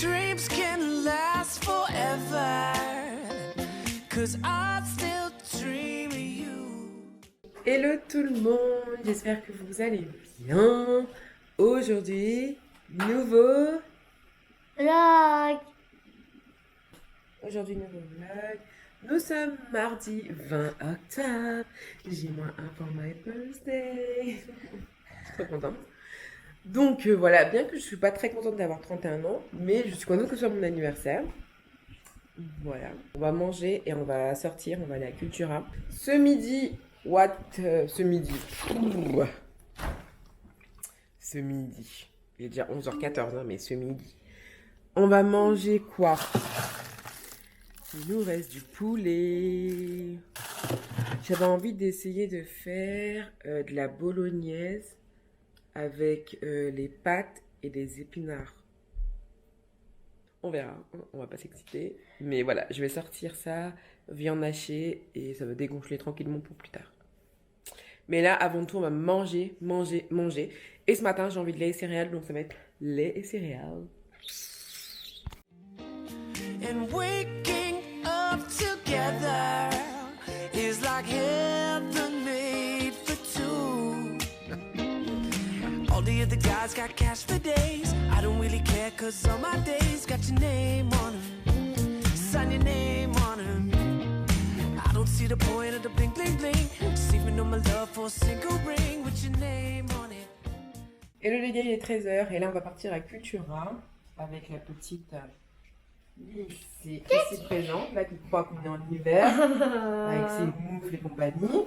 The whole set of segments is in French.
Dreams can last forever, 'cause I still dream of you. Hello tout le monde, j'espère que vous allez bien. Aujourd'hui, nouveau vlog. Nous sommes mardi 20 octobre. J'ai moins un pour my birthday. Je suis trop contente. Donc voilà, bien que je ne suis pas très contente d'avoir 31 ans, mais je suis contente que ce soit mon anniversaire. Voilà. On va manger et on va sortir, on va aller à Cultura. Ce midi, ce midi. Il est déjà 11h14, hein, mais ce midi. On va manger quoi? Il nous reste du poulet. J'avais envie d'essayer de faire de la bolognaise avec les pâtes et des épinards. On verra, on va pas s'exciter. Mais voilà, je vais sortir ça, viande hachée, et ça va dégonfler tranquillement pour plus tard. Mais là, avant tout, on va manger. Et ce matin, j'ai envie de lait et céréales, donc ça va être lait et céréales. And waking up together is like heaven made for two. All the other guys got cash for days. I don't really care, 'cause all my days got your name on them. Sign your name on them. I don't see the point of the bling bling bling. Saving all my love for a single ring with your name on it. Hello les gars, il est 13h et là on va partir à Cultura avec la petite Lyncée qui est présente, là qui croit qu'on est en hiver, avec ses moufles et compagnie. Oui,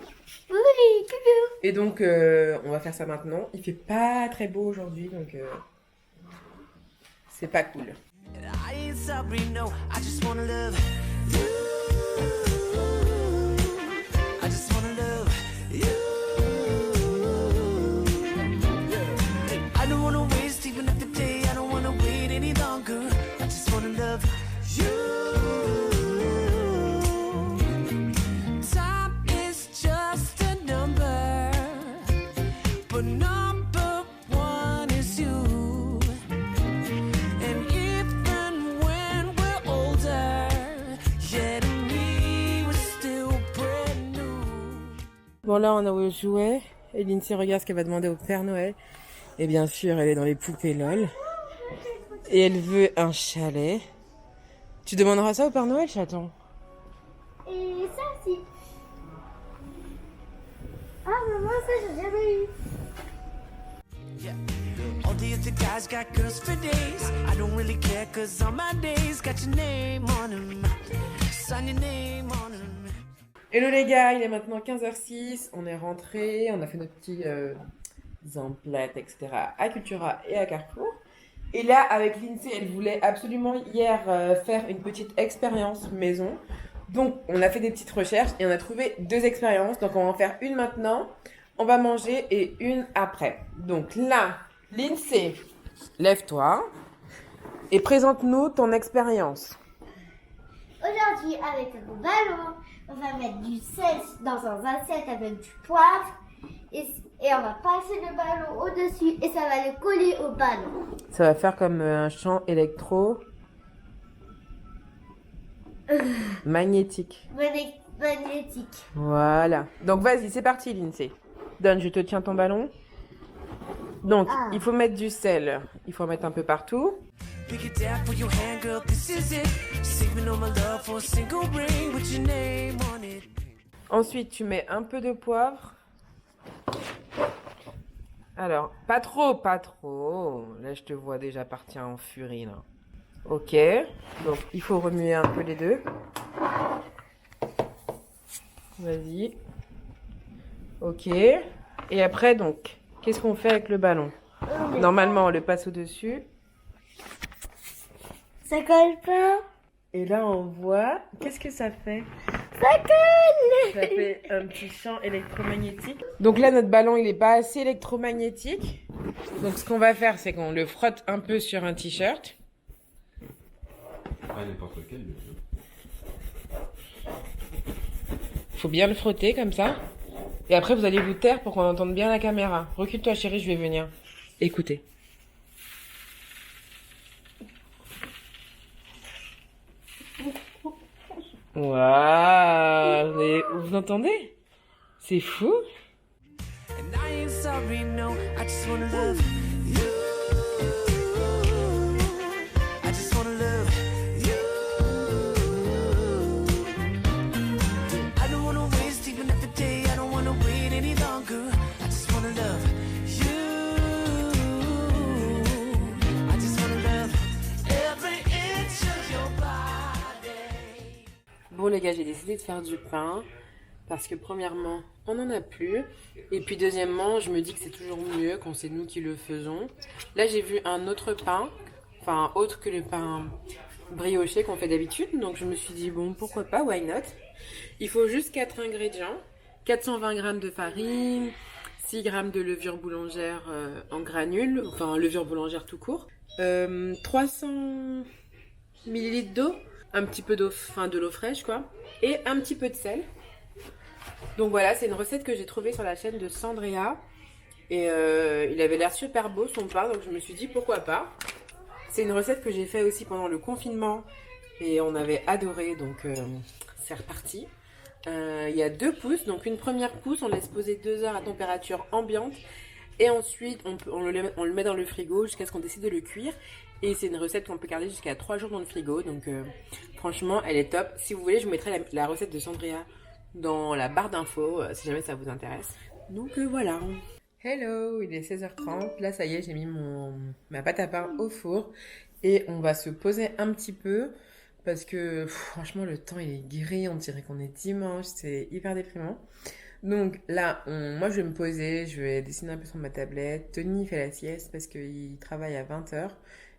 coucou. Et donc on va faire ça maintenant. Il fait pas très beau aujourd'hui, donc c'est pas cool. I ain't sorry, no, I just wanna love you. I just wanna love you. I don't wanna waste even another day. I don't wanna wait any longer. I just wanna love you. Time is just a number, but number one is you. And even when we're older, yeah, to me we're still brand new. Bon là on a au jouet et Lyncée regarde ce qu'elle va demander au Père Noël. Et bien sûr elle est dans les poupées LOL. Et elle veut un chalet. Tu demanderas ça au Père Noël, chaton? Et ça aussi. Ah, maman, ça, j'ai jamais eu. Yeah. All the other guys got girls for days. I don't really care, 'cause all my days got your name on them. Sign your name on them. Hello les gars, il est maintenant 15h06. On est rentrés, on a fait nos petits emplettes, etc. à Cultura et à Carrefour. Et là, avec Lyncée, elle voulait absolument hier faire une petite expérience maison. Donc, on a fait des petites recherches et on a trouvé 2 expériences. Donc, on va en faire une maintenant, on va manger et une après. Donc là, Lyncée, lève-toi et présente-nous ton expérience. Aujourd'hui, avec le ballon, on va mettre du sel dans un assiette avec du poivre. Et on va passer le ballon au-dessus et ça va le coller au ballon. Ça va faire comme un champ électro magnétique. Magnétique. Voilà. Donc vas-y, c'est parti Lyncée. Donne, je te tiens ton ballon. Donc, il faut mettre du sel. Il faut en mettre un peu partout. Pick it down for your hand, girl, this is it. Saving all my love for a single ring with your name on it. Ensuite, tu mets un peu de poivre. Alors, pas trop. Là, je te vois déjà partir en furie, là. Ok. Donc, il faut remuer un peu les deux. Vas-y. Ok. Et après, donc, qu'est-ce qu'on fait avec le ballon? Normalement, on le passe au-dessus. Ça colle pas? Et là, on voit... Qu'est-ce que ça fait? Ça Ça colle. Ça fait un petit champ électromagnétique. Donc là, notre ballon, il n'est pas assez électromagnétique. Donc ce qu'on va faire, c'est qu'on le frotte un peu sur un t-shirt. Ah, n'importe lequel. Faut bien le frotter comme ça. Et après, vous allez vous taire pour qu'on entende bien la caméra. Recule-toi, chérie, je vais venir. Écoutez. Waouh, vous entendez? C'est fou. And I ain't sorry, no, I just wanna love you. I just wanna love you. I don't wanna waste even another day. I don't wanna wait any longer. I just wanna love you. I just wanna love every inch of your body. Bon les gars, j'ai décidé de faire du pain. Parce que premièrement, on n'en a plus. Et puis deuxièmement, je me dis que c'est toujours mieux quand c'est nous qui le faisons. Là, j'ai vu un autre pain. Enfin, autre que le pain brioché qu'on fait d'habitude. Donc je me suis dit, bon, pourquoi pas, why not? Il faut juste 4 ingrédients. 420 g de farine, 6 g de levure boulangère en granules. Enfin, levure boulangère tout court. 300 ml d'eau. Un petit peu d'eau, enfin de l'eau fraîche quoi. Et un petit peu de sel. Donc voilà, c'est une recette que j'ai trouvée sur la chaîne de Sandrea. Et il avait l'air super beau son pain, donc je me suis dit pourquoi pas. C'est une recette que j'ai fait aussi pendant le confinement. Et on avait adoré, donc c'est reparti. Il y a 2 pousses, donc une première pousse, on laisse poser 2 heures à température ambiante. Et ensuite, on le met dans le frigo jusqu'à ce qu'on décide de le cuire. Et c'est une recette qu'on peut garder jusqu'à 3 jours dans le frigo. Donc franchement, elle est top. Si vous voulez, je vous mettrai la recette de Sandrea dans la barre d'infos, si jamais ça vous intéresse. Donc voilà. Hello, il est 16h30. Là, ça y est, j'ai mis ma pâte à pain au four. Et on va se poser un petit peu. Parce que franchement, le temps, il est gris. On dirait qu'on est dimanche. C'est hyper déprimant. Donc là, moi, je vais me poser. Je vais dessiner un peu sur ma tablette. Tony fait la sieste parce qu'il travaille à 20h.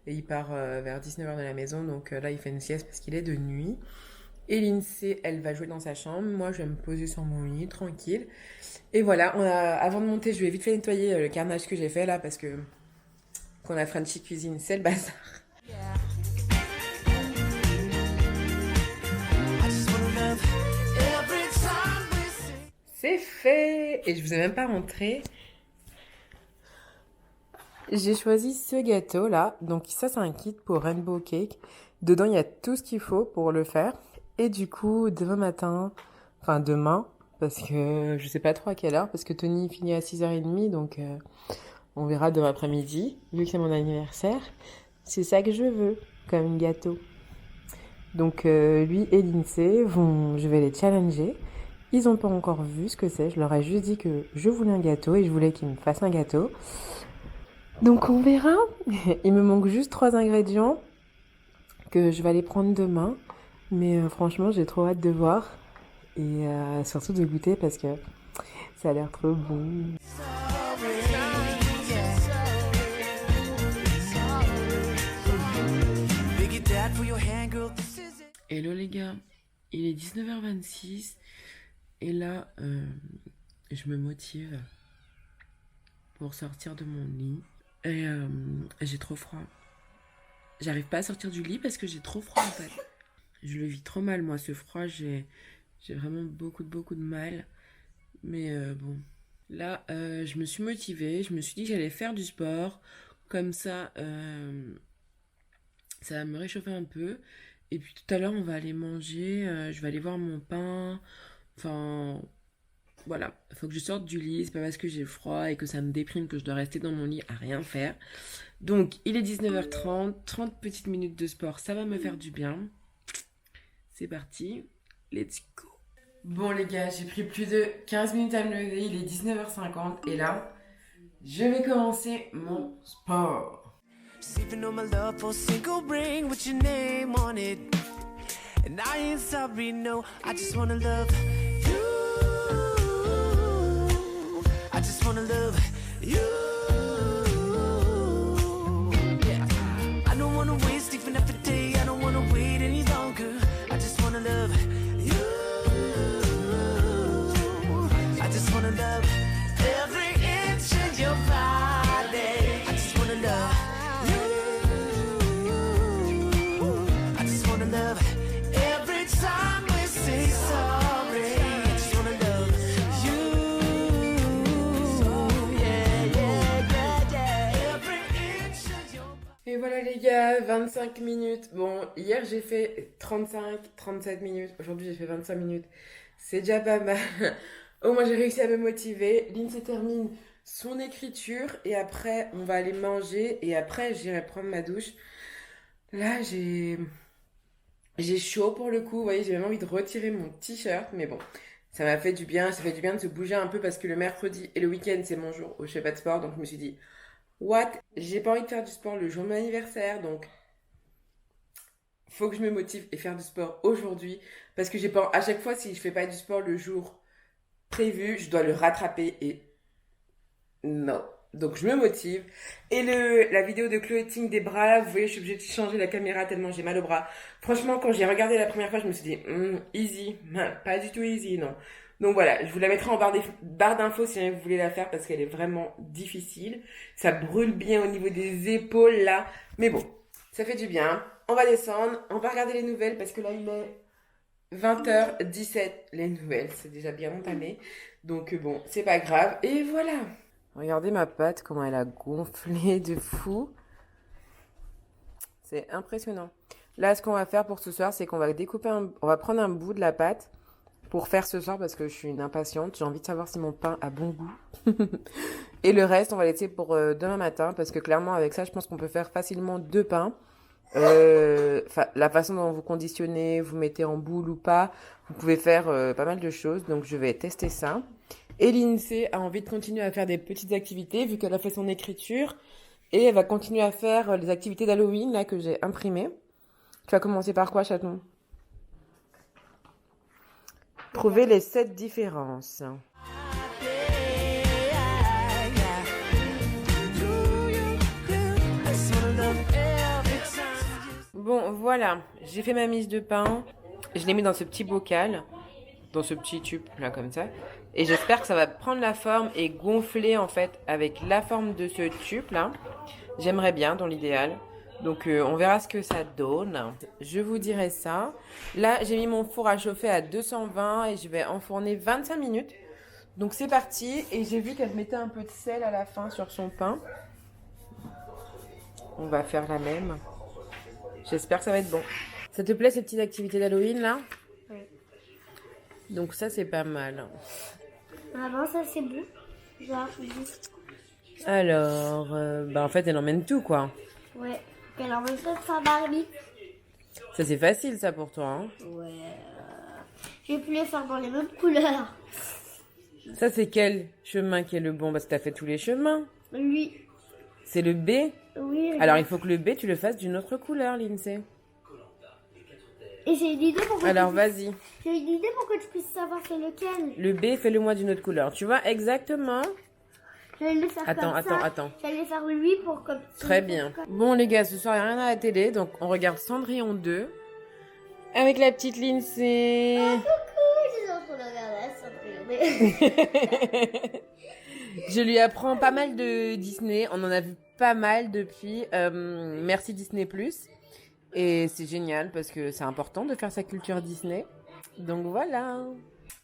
Et il part vers 19h de la maison. Donc là, il fait une sieste parce qu'il est de nuit. Et Lindsay, elle va jouer dans sa chambre. Moi, je vais me poser sur mon lit, tranquille. Et voilà, avant de monter, je vais vite fait nettoyer le carnage que j'ai fait là, parce que quand la Frenchy cuisine, c'est le bazar. C'est fait! Et je vous ai même pas montré. J'ai choisi ce gâteau là. Donc ça, c'est un kit pour Rainbow Cake. Dedans, il y a tout ce qu'il faut pour le faire. Et du coup, demain, parce que je sais pas trop à quelle heure, parce que Tony finit à 6h30, donc on verra demain après-midi, vu que c'est mon anniversaire. C'est ça que je veux, comme gâteau. Donc lui et Lindsay, je vais les challenger. Ils n'ont pas encore vu ce que c'est, je leur ai juste dit que je voulais un gâteau et je voulais qu'ils me fassent un gâteau. Donc on verra. Il me manque juste 3 ingrédients que je vais aller prendre demain. Mais franchement, j'ai trop hâte de voir et surtout de goûter parce que ça a l'air trop bon. Hello les gars, il est 19h26 et là, je me motive pour sortir de mon lit et j'ai trop froid. J'arrive pas à sortir du lit parce que j'ai trop froid en fait. Je le vis trop mal, moi, ce froid, j'ai vraiment beaucoup de mal. Mais bon, là, je me suis motivée, je me suis dit que j'allais faire du sport. Comme ça, ça va me réchauffer un peu. Et puis tout à l'heure, on va aller manger, je vais aller voir mon pain. Enfin, voilà, il faut que je sorte du lit. C'est pas parce que j'ai froid et que ça me déprime que je dois rester dans mon lit à rien faire. Donc, il est 19h30, 30 petites minutes de sport, ça va me faire du bien. C'est parti, let's go. Bon les gars, j'ai pris plus de 15 minutes à me lever, il est 19h50 et là, je vais commencer mon sport. Sleeping on my love for a single ring with your name on it. And I ain't sorry, no, I just wanna love you. I just wanna love you. Yeah. I don't wanna waste even every day. I don't wanna wait any longer. I just wanna love you. Et voilà les gars, 25 minutes. Bon, hier j'ai fait 35-37 minutes. Aujourd'hui j'ai fait 25 minutes. C'est déjà pas mal. Au moins j'ai réussi à me motiver. Lindsay termine son écriture et après on va aller manger et après j'irai prendre ma douche. Là j'ai chaud pour le coup. Vous voyez, j'ai même envie de retirer mon t-shirt. Mais bon, ça m'a fait du bien. Ça fait du bien de se bouger un peu parce que le mercredi et le week-end c'est mon jour où je fais pas de sport. Donc je me suis dit... What? J'ai pas envie de faire du sport le jour de mon anniversaire, donc faut que je me motive et faire du sport aujourd'hui parce que j'ai pas à chaque fois si je fais pas du sport le jour prévu, je dois le rattraper et non. Donc je me motive et la vidéo de clothing des bras là, vous voyez, je suis obligée de changer la caméra tellement j'ai mal au bras. Franchement, quand j'ai regardé la première fois, je me suis dit easy, pas du tout easy, non. Donc voilà, je vous la mettrai en barre d'infos si vous voulez la faire parce qu'elle est vraiment difficile. Ça brûle bien au niveau des épaules là. Mais bon, ça fait du bien. On va descendre, on va regarder les nouvelles parce que là il est 20h17. Les nouvelles, c'est déjà bien entamé. Donc bon, c'est pas grave. Et voilà. Regardez ma pâte, comment elle a gonflé de fou. C'est impressionnant. Là, ce qu'on va faire pour ce soir, c'est qu'on va on va prendre un bout de la pâte pour faire ce soir parce que je suis une impatiente. J'ai envie de savoir si mon pain a bon goût. Et le reste, on va laisser pour demain matin parce que clairement, avec ça, je pense qu'on peut faire facilement 2 pains. La façon dont vous conditionnez, vous mettez en boule ou pas, vous pouvez faire pas mal de choses. Donc, je vais tester ça. Et Lindsay a envie de continuer à faire des petites activités vu qu'elle a fait son écriture. Et elle va continuer à faire les activités d'Halloween là que j'ai imprimées. Tu vas commencer par quoi, chaton? Trouver les 7 différences. Bon, voilà. J'ai fait ma mise de pain. Je l'ai mis dans ce petit bocal. Dans ce petit tube, là, comme ça. Et j'espère que ça va prendre la forme et gonfler, en fait, avec la forme de ce tube, là. J'aimerais bien, dans l'idéal. Donc, on verra ce que ça donne. Je vous dirai ça. Là, j'ai mis mon four à chauffer à 220 et je vais enfourner 25 minutes. Donc, c'est parti. Et j'ai vu qu'elle mettait un peu de sel à la fin sur son pain. On va faire la même. J'espère que ça va être bon. Ça te plaît, ces petites activités d'Halloween, là? Oui. Donc, ça, c'est pas mal. Maman, ça c'est bon. Genre, Alors, en fait, elle emmène tout, quoi. ouais. Elle envoie ça de sa Barbie. Ça, c'est facile, ça, pour toi, hein? Ouais. J'ai pu les faire dans les mêmes couleurs. Ça, c'est quel chemin qui est le bon? Parce que t'as fait tous les chemins. Lui. C'est le B? Oui. Alors, il faut que le B, tu le fasses d'une autre couleur, Lindsay. Et j'ai une idée pour que Alors, vas-y. J'ai une idée pour que tu puisses savoir c'est lequel. Le B, fais-le-moi d'une autre couleur. Tu vois exactement? Je vais le faire Attends. Je vais aller faire lui pour comme Très bien. Bon, les gars, ce soir, il n'y a rien à la télé. Donc, on regarde Cendrillon 2. Avec la petite Lindsay. Oh, coucou, je suis en train de regarder ça. Je lui apprends pas mal de Disney. On en a vu pas mal depuis. Merci Disney+. Et c'est génial parce que c'est important de faire sa culture Disney. Donc voilà.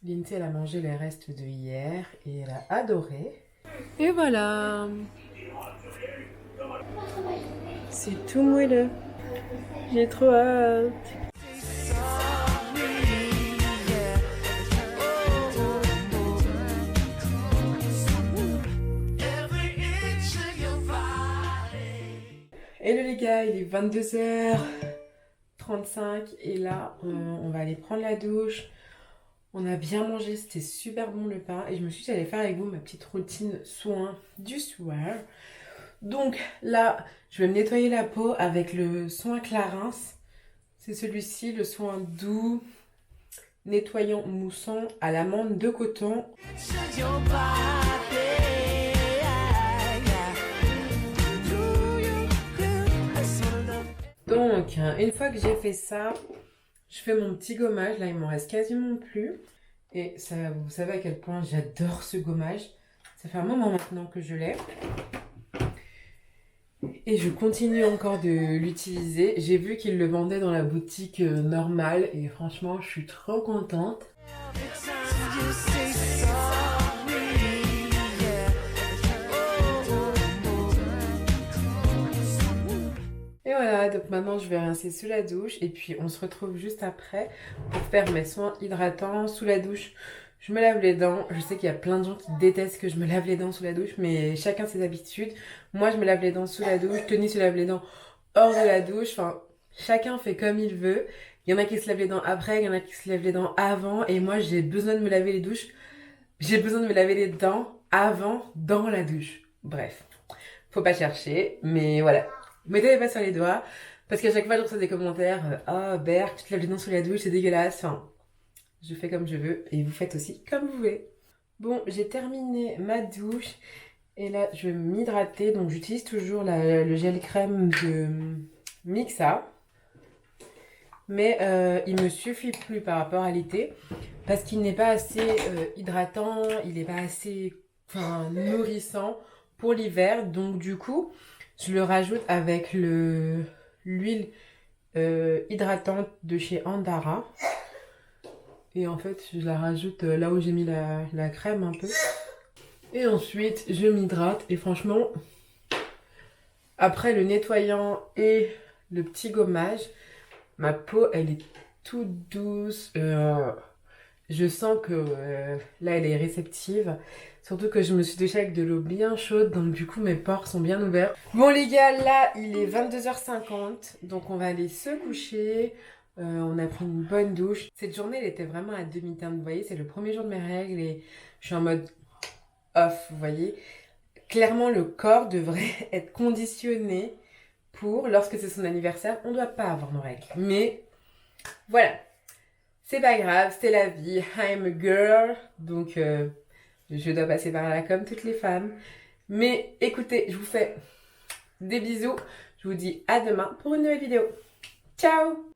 Lindsay, elle a mangé les restes de hier et elle a adoré. Et voilà. C'est tout moelleux. J'ai trop hâte. Hello les gars, il est 22h35 et là on va aller prendre la douche. On a bien mangé, c'était super bon le pain et je me suis dit j'allais faire avec vous ma petite routine soin du soir. Donc là, je vais me nettoyer la peau avec le soin Clarins. C'est celui-ci, le soin doux, nettoyant moussant à l'amande de coton. Donc, une fois que j'ai fait ça, je fais mon petit gommage. Là, il m'en reste quasiment plus. Et ça, vous savez à quel point j'adore ce gommage. Ça fait un moment maintenant que je l'ai. Et je continue encore de l'utiliser. J'ai vu qu'il le vendait dans la boutique normale. Et franchement, je suis trop contente. Et voilà, donc maintenant je vais rincer sous la douche et puis on se retrouve juste après pour faire mes soins hydratants sous la douche. Je me lave les dents. Je sais qu'il y a plein de gens qui détestent que je me lave les dents sous la douche, mais chacun ses habitudes. Moi, je me lave les dents sous la douche. Tony se lave les dents hors de la douche. Enfin, chacun fait comme il veut. Il y en a qui se lavent les dents après, il y en a qui se lavent les dents avant. Et moi, j'ai besoin de me laver les douches. J'ai besoin de me laver les dents avant, dans la douche. Bref, faut pas chercher, mais voilà. Mettez pas sur les doigts, parce qu'à chaque fois, je reçois des commentaires. Oh, Berk, tu te laves les dents sous la douche, c'est dégueulasse. Enfin, je fais comme je veux et vous faites aussi comme vous voulez. Bon, j'ai terminé ma douche et là, je vais m'hydrater. Donc, j'utilise toujours le gel crème de Mixa. Mais il me suffit plus par rapport à l'été parce qu'il n'est pas assez hydratant, il n'est pas assez nourrissant pour l'hiver. Donc, du coup, je le rajoute avec l'huile hydratante de chez Andara. Et en fait, je la rajoute là où j'ai mis la crème un peu. Et ensuite, je m'hydrate. Et franchement, après le nettoyant et le petit gommage, ma peau, elle est toute douce. Je sens que là, elle est réceptive. Surtout que je me suis douchée avec de l'eau bien chaude. Donc du coup, mes pores sont bien ouverts. Bon les gars, là, il est 22h50. Donc on va aller se coucher. On a pris une bonne douche. Cette journée, elle était vraiment à demi-teinte. Vous voyez, c'est le premier jour de mes règles et je suis en mode off, vous voyez. Clairement, le corps devrait être conditionné pour, lorsque c'est son anniversaire, on ne doit pas avoir nos règles. Mais voilà, c'est pas grave, c'est la vie. I'm a girl, donc je dois passer par là comme toutes les femmes. Mais écoutez, je vous fais des bisous. Je vous dis à demain pour une nouvelle vidéo. Ciao!